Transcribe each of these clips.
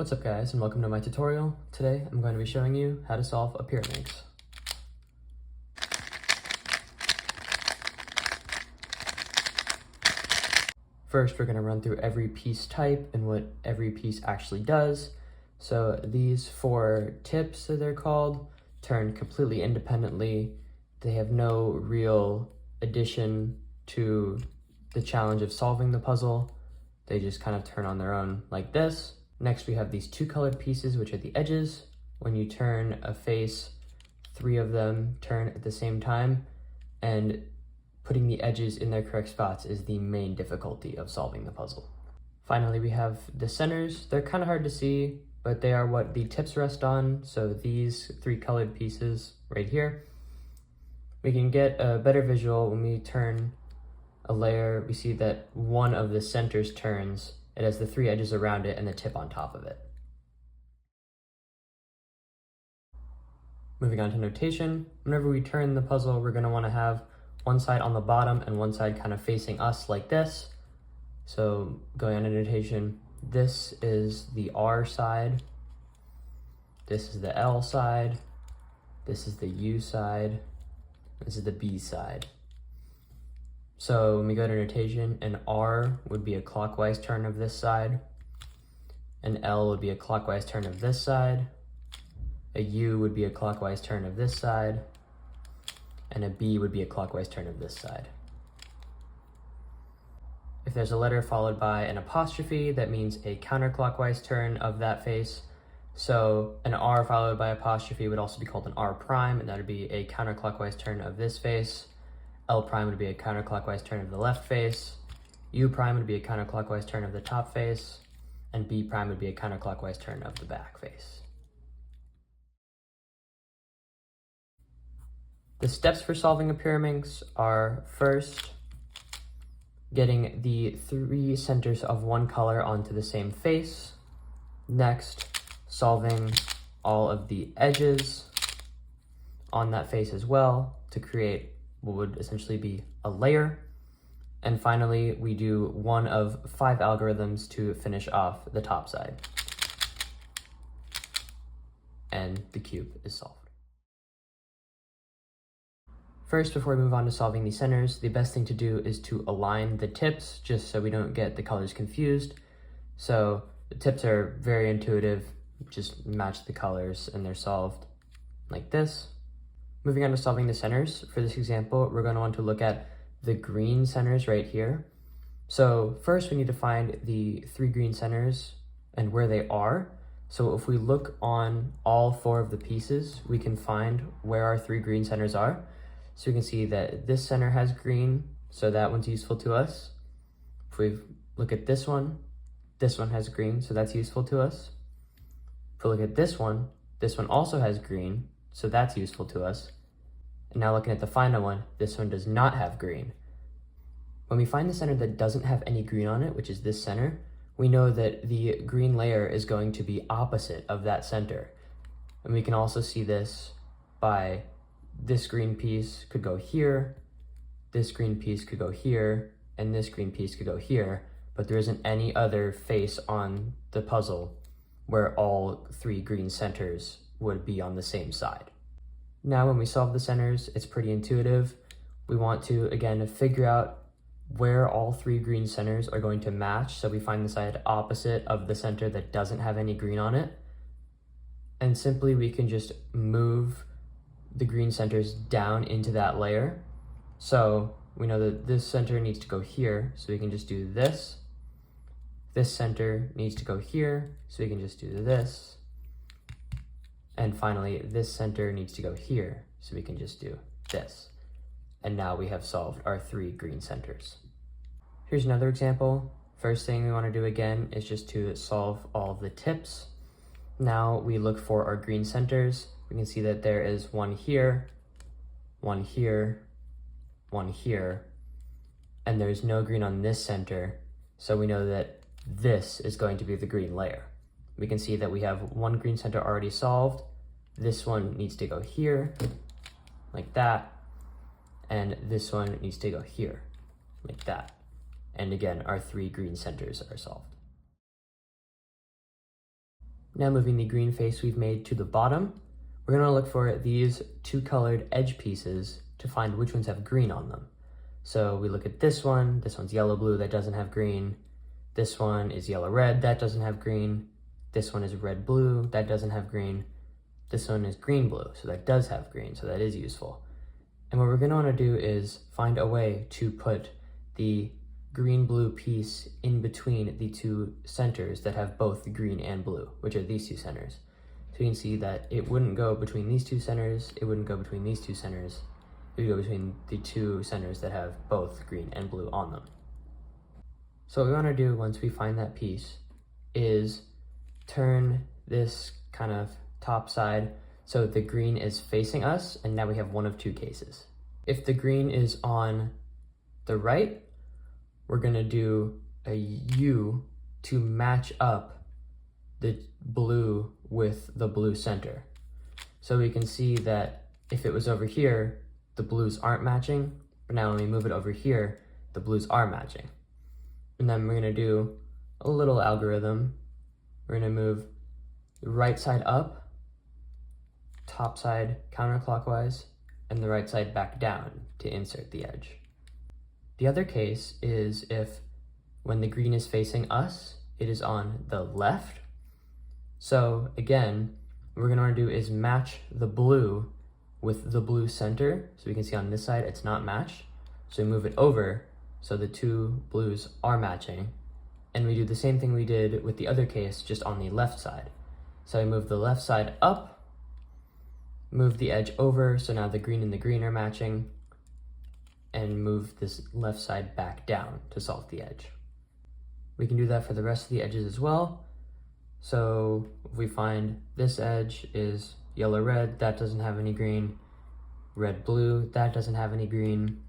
What's up guys, and welcome to my tutorial. Today I'm going to be showing you how to solve a Pyraminx. First, we're going to run through every piece type and what every piece actually does. So these four tips, as they're called, turn completely independently. They have no real addition to the challenge of solving the puzzle. They just kind of turn on their own like this. Next, we have these two colored pieces, which are the edges. When you turn a face, three of them turn at the same time, and putting the edges in their correct spots is the main difficulty of solving the puzzle. Finally, we have the centers. They're kind of hard to see, but they are what the tips rest on. So these three colored pieces right here, we can get a better visual when we turn a layer. We see that one of the centers turns. It has the three edges around it and the tip on top of it. Moving on to notation, whenever we turn the puzzle, we're going to want to have one side on the bottom and one side kind of facing us like this. So going on to notation, this is the R side, this is the L side, this is the U side, this is the B side. So when we go to notation, an R would be a clockwise turn of this side, an L would be a clockwise turn of this side, a U would be a clockwise turn of this side, and a B would be a clockwise turn of this side. If there's a letter followed by an apostrophe, that means a counterclockwise turn of that face. So an R followed by apostrophe would also be called an R prime, and that would be a counterclockwise turn of this face. L prime would be a counterclockwise turn of the left face, U prime would be a counterclockwise turn of the top face, and B prime would be a counterclockwise turn of the back face. The steps for solving a Pyraminx are first, getting the three centers of one color onto the same face. Next, solving all of the edges on that face as well to create what would essentially be a layer. And finally, we do one of 5 algorithms to finish off the top side. And the cube is solved. First, before we move on to solving the centers, the best thing to do is to align the tips just so we don't get the colors confused. So the tips are very intuitive, just match the colors and they're solved like this. Moving on to solving the centers, for this example, we're going to want to look at the green centers right here. So first we need to find the 3 green centers and where they are. So if we look on all 4 of the pieces, we can find where our 3 green centers are. So we can see that this center has green, so that one's useful to us. If we look at this one has green, so that's useful to us. If we look at this one also has green, so that's useful to us. And now looking at the final one, this one does not have green. When we find the center that doesn't have any green on it, which is this center, we know that the green layer is going to be opposite of that center. And we can also see this by this green piece could go here, this green piece could go here, and this green piece could go here, but there isn't any other face on the puzzle where all 3 green centers would be on the same side. Now when we solve the centers, it's pretty intuitive. We want to, again, figure out where all 3 green centers are going to match, so we find the side opposite of the center that doesn't have any green on it. And simply we can just move the green centers down into that layer. So we know that this center needs to go here, so we can just do this. This center needs to go here, so we can just do this. And finally, this center needs to go here, so we can just do this. And now we have solved our 3 green centers. Here's another example. First thing we want to do again is just to solve all of the tips. Now we look for our green centers. We can see that there is one here, one here, one here, and there's no green on this center, so we know that this is going to be the green layer. We can see that we have one green center already solved. This one needs to go here, like that, and this one needs to go here, like that. And again, our 3 green centers are solved. Now moving the green face we've made to the bottom, we're going to look for these two colored edge pieces to find which ones have green on them. So we look at this one's yellow-blue, that doesn't have green. This one is yellow-red, that doesn't have green. This one is red-blue, that doesn't have green. This one is green-blue, so that does have green, so that is useful. And what we're going to want to do is find a way to put the green-blue piece in between the two centers that have both the green and blue, which are these two centers. So you can see that it wouldn't go between these two centers, it wouldn't go between these two centers, it would go between the two centers that have both green and blue on them. So what we want to do once we find that piece is turn this kind of top side so the green is facing us, and now we have one of two cases. If the green is on the right, we're going to do a U to match up the blue with the blue center. So we can see that if it was over here, the blues aren't matching, but now when we move it over here, the blues are matching. And then we're going to do a little algorithm. We're going to move the right side up, top side counterclockwise, and the right side back down to insert the edge. The other case is if when the green is facing us, it is on the left. So again, what we're going to want to do is match the blue with the blue center. So we can see on this side, it's not matched. So we move it over so the two blues are matching. And we do the same thing we did with the other case, just on the left side. So I move the left side up, move the edge over, so now the green and the green are matching, and move this left side back down to solve the edge. We can do that for the rest of the edges as well. So if we find this edge is yellow-red, that doesn't have any green. Red-blue, that doesn't have any green.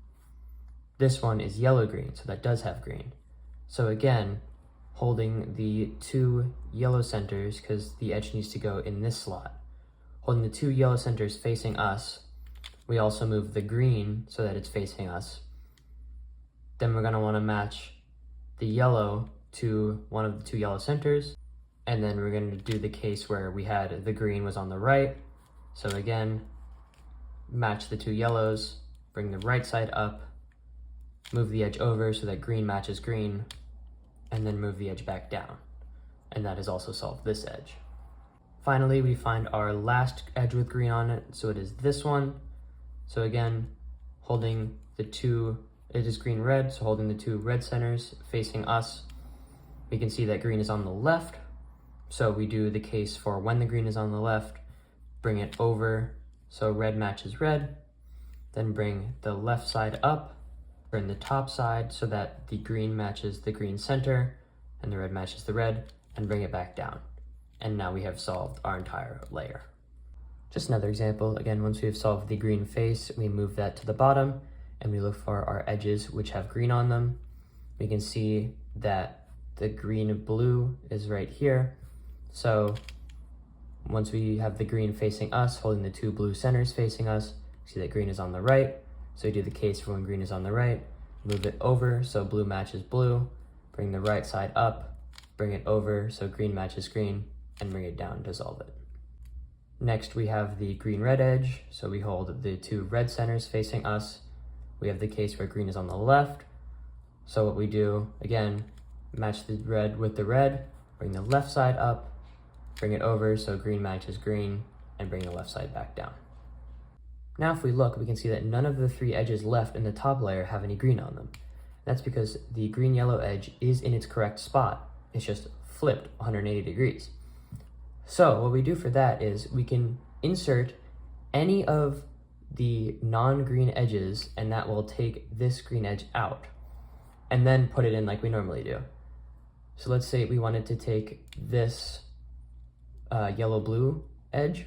This one is yellow-green, so that does have green. So again, holding the two yellow centers, because the edge needs to go in this slot. Holding the two yellow centers facing us, we also move the green so that it's facing us. Then we're going to want to match the yellow to one of the two yellow centers. And then we're going to do the case where we had the green was on the right. So again, match the two yellows, bring the right side up, move the edge over so that green matches green, and then move the edge back down. And that has also solved this edge. Finally, we find our last edge with green on it, so it is this one. So again, holding the two, it is green-red, so holding the two red centers facing us, we can see that green is on the left. So we do the case for when the green is on the left, bring it over, so red matches red, then bring the left side up, bring the top side so that the green matches the green center, and the red matches the red, and bring it back down. And now we have solved our entire layer. Just another example, again, once we've solved the green face, we move that to the bottom, and we look for our edges which have green on them. We can see that the green and blue is right here. So once we have the green facing us, holding the two blue centers facing us, see that green is on the right. So we do the case for when green is on the right, move it over so blue matches blue, bring the right side up, bring it over so green matches green, and bring it down to solve it. Next we have the green-red edge, so we hold the two red centers facing us. We have the case where green is on the left. So what we do, again, match the red with the red, bring the left side up, bring it over so green matches green, and bring the left side back down. Now if we look, we can see that none of the three edges left in the top layer have any green on them. That's because the green-yellow edge is in its correct spot. It's just flipped 180 degrees. So what we do for that is we can insert any of the non-green edges, and that will take this green edge out, and then put it in like we normally do. So let's say we wanted to take this yellow-blue edge.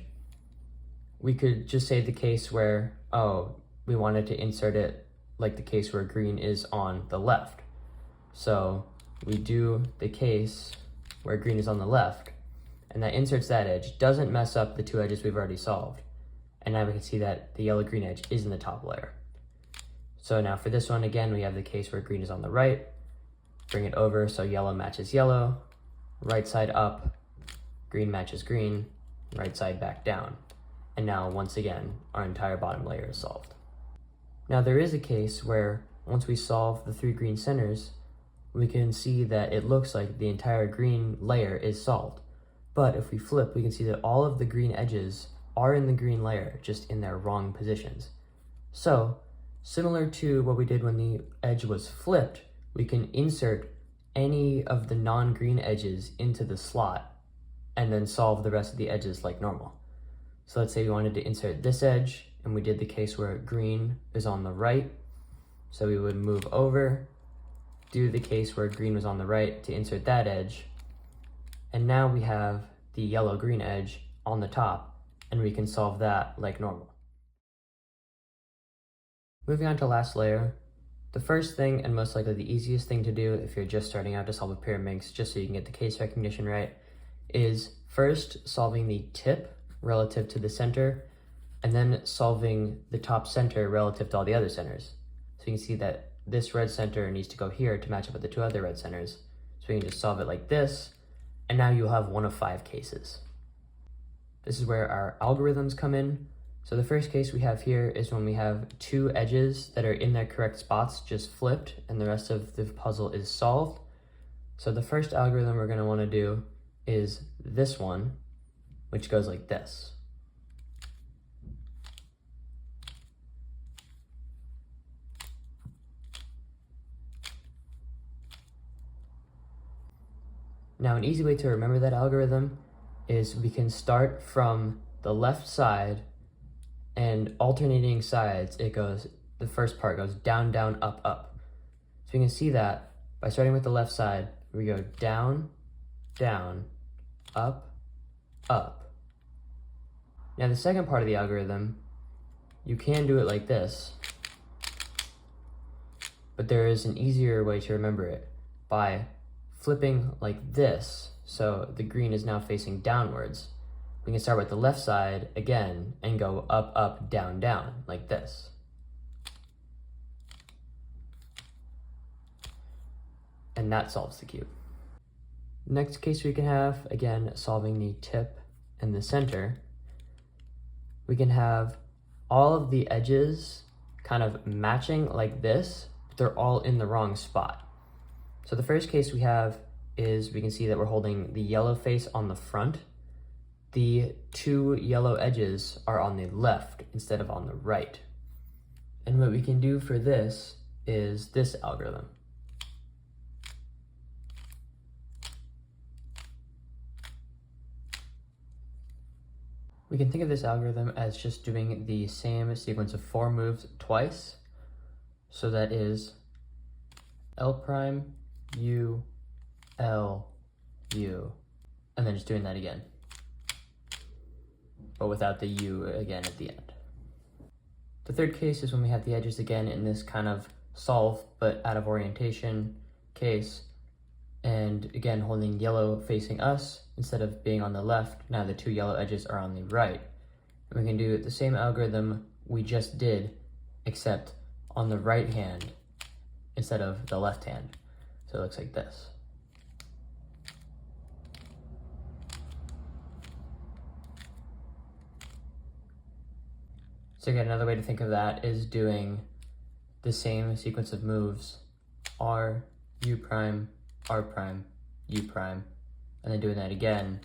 We could just say the case where, we wanted to insert it like the case where green is on the left. So we do the case where green is on the left, and that inserts that edge, doesn't mess up the two edges we've already solved. And now we can see that the yellow-green edge is in the top layer. So now for this one, again, we have the case where green is on the right, bring it over so yellow matches yellow, right side up, green matches green, right side back down. And now, once again, our entire bottom layer is solved. Now, there is a case where once we solve the 3 green centers, we can see that it looks like the entire green layer is solved. But if we flip, we can see that all of the green edges are in the green layer, just in their wrong positions. So, similar to what we did when the edge was flipped, we can insert any of the non-green edges into the slot and then solve the rest of the edges like normal. So let's say we wanted to insert this edge, and we did the case where green is on the right. So we would move over, do the case where green was on the right to insert that edge. And now we have the yellow-green edge on the top, and we can solve that like normal. Moving on to last layer, the first thing and most likely the easiest thing to do if you're just starting out to solve a Pyraminx, just so you can get the case recognition right, is first solving the tip relative to the center, and then solving the top center relative to all the other centers. So you can see that this red center needs to go here to match up with the 2 other red centers. So we can just solve it like this, and now you'll have 1 of 5 cases. This is where our algorithms come in. So the first case we have here is when we have 2 edges that are in their correct spots, just flipped, and the rest of the puzzle is solved. So the first algorithm we're going to want to do is this one, which goes like this. Now, an easy way to remember that algorithm is we can start from the left side, and alternating sides, the first part goes down, down, up, up. So you can see that by starting with the left side, we go down, down, up, up. Now the second part of the algorithm, you can do it like this, but there is an easier way to remember it by flipping like this. So the green is now facing downwards. We can start with the left side again and go up, up, down, down, like this. And that solves the cube. Next case we can have, again, solving the tip and the center. We can have all of the edges kind of matching like this, but they're all in the wrong spot. So the first case we have is we can see that we're holding the yellow face on the front. The 2 yellow edges are on the left instead of on the right. And what we can do for this is this algorithm. We can think of this algorithm as just doing the same sequence of 4 moves twice. So that is L prime, U, L, U, and then just doing that again, but without the U again at the end. The third case is when we have the edges again in this kind of solve but out of orientation case, and again holding yellow facing us instead of being on the left. Now the 2 yellow edges are on the right. And we can do the same algorithm we just did, except on the right hand instead of the left hand. So it looks like this. So again, another way to think of that is doing the same sequence of moves, R, U prime, R prime, U prime, and then doing that again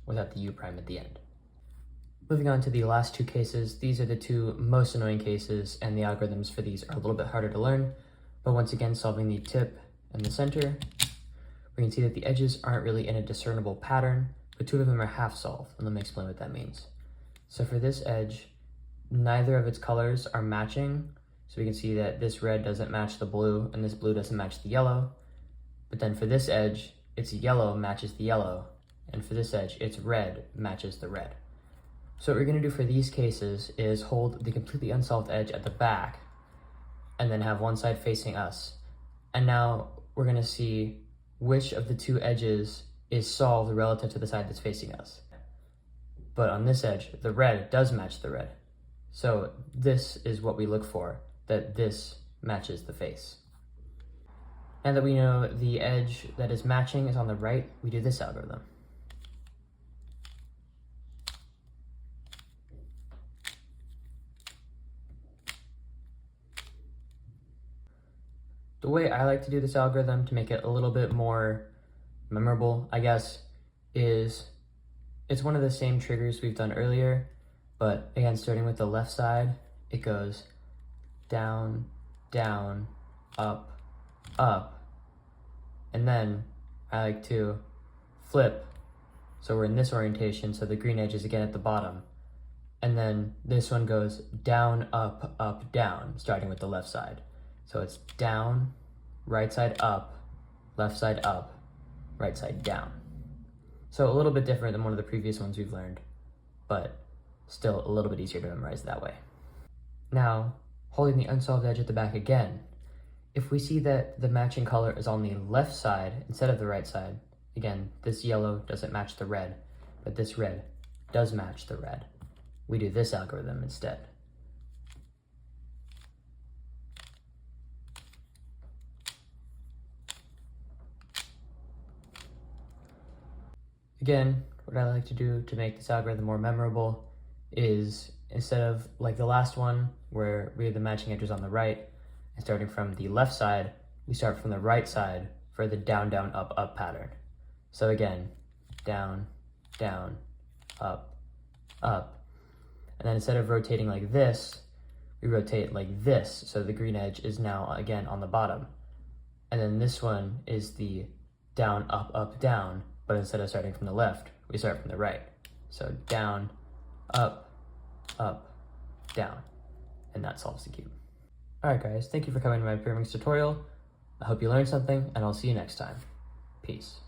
without the U prime at the end. Moving on to the last 2 cases, these are the 2 most annoying cases, and the algorithms for these are a little bit harder to learn, but once again, solving the tip and the center, we can see that the edges aren't really in a discernible pattern, but 2 of them are half solved, and let me explain what that means. So for this edge, neither of its colors are matching, so we can see that this red doesn't match the blue, and this blue doesn't match the yellow. But then for this edge, it's yellow matches the yellow, and for this edge, it's red matches the red. So what we're going to do for these cases is hold the completely unsolved edge at the back, and then have one side facing us. And now we're going to see which of the 2 edges is solved relative to the side that's facing us. But on this edge, the red does match the red. So this is what we look for, that this matches the face. Now that we know the edge that is matching is on the right, we do this algorithm. the way I like to do this algorithm to make it a little bit more memorable, I guess, is it's one of the same triggers we've done earlier, but again, starting with the left side, it goes down, down, up, up, and then I like to flip, so we're in this orientation, so the green edge is again at the bottom, and then this one goes down, up, down, starting with the left side. So it's down, right side up, left side up, right side down. So a little bit different than one of the previous ones we've learned, but still a little bit easier to memorize that way. Now, holding the unsolved edge at the back again, if we see that the matching color is on the left side instead of the right side, again, this yellow doesn't match the red, but this red does match the red, we do this algorithm instead. Again, what I like to do to make this algorithm more memorable is, instead of like the last one where we have the matching edges on the right, and starting from the left side, we start from the right side for the down, down, up, up pattern. So again, down, down, up, up. And then instead of rotating like this, we rotate like this, so the green edge is now again on the bottom. And then this one is the down, up, down, but instead of starting from the left, we start from the right. So down, up, down, and that solves the cube. All right, guys, thank you for coming to my Pyraminx tutorial. I hope you learned something, and I'll see you next time. Peace.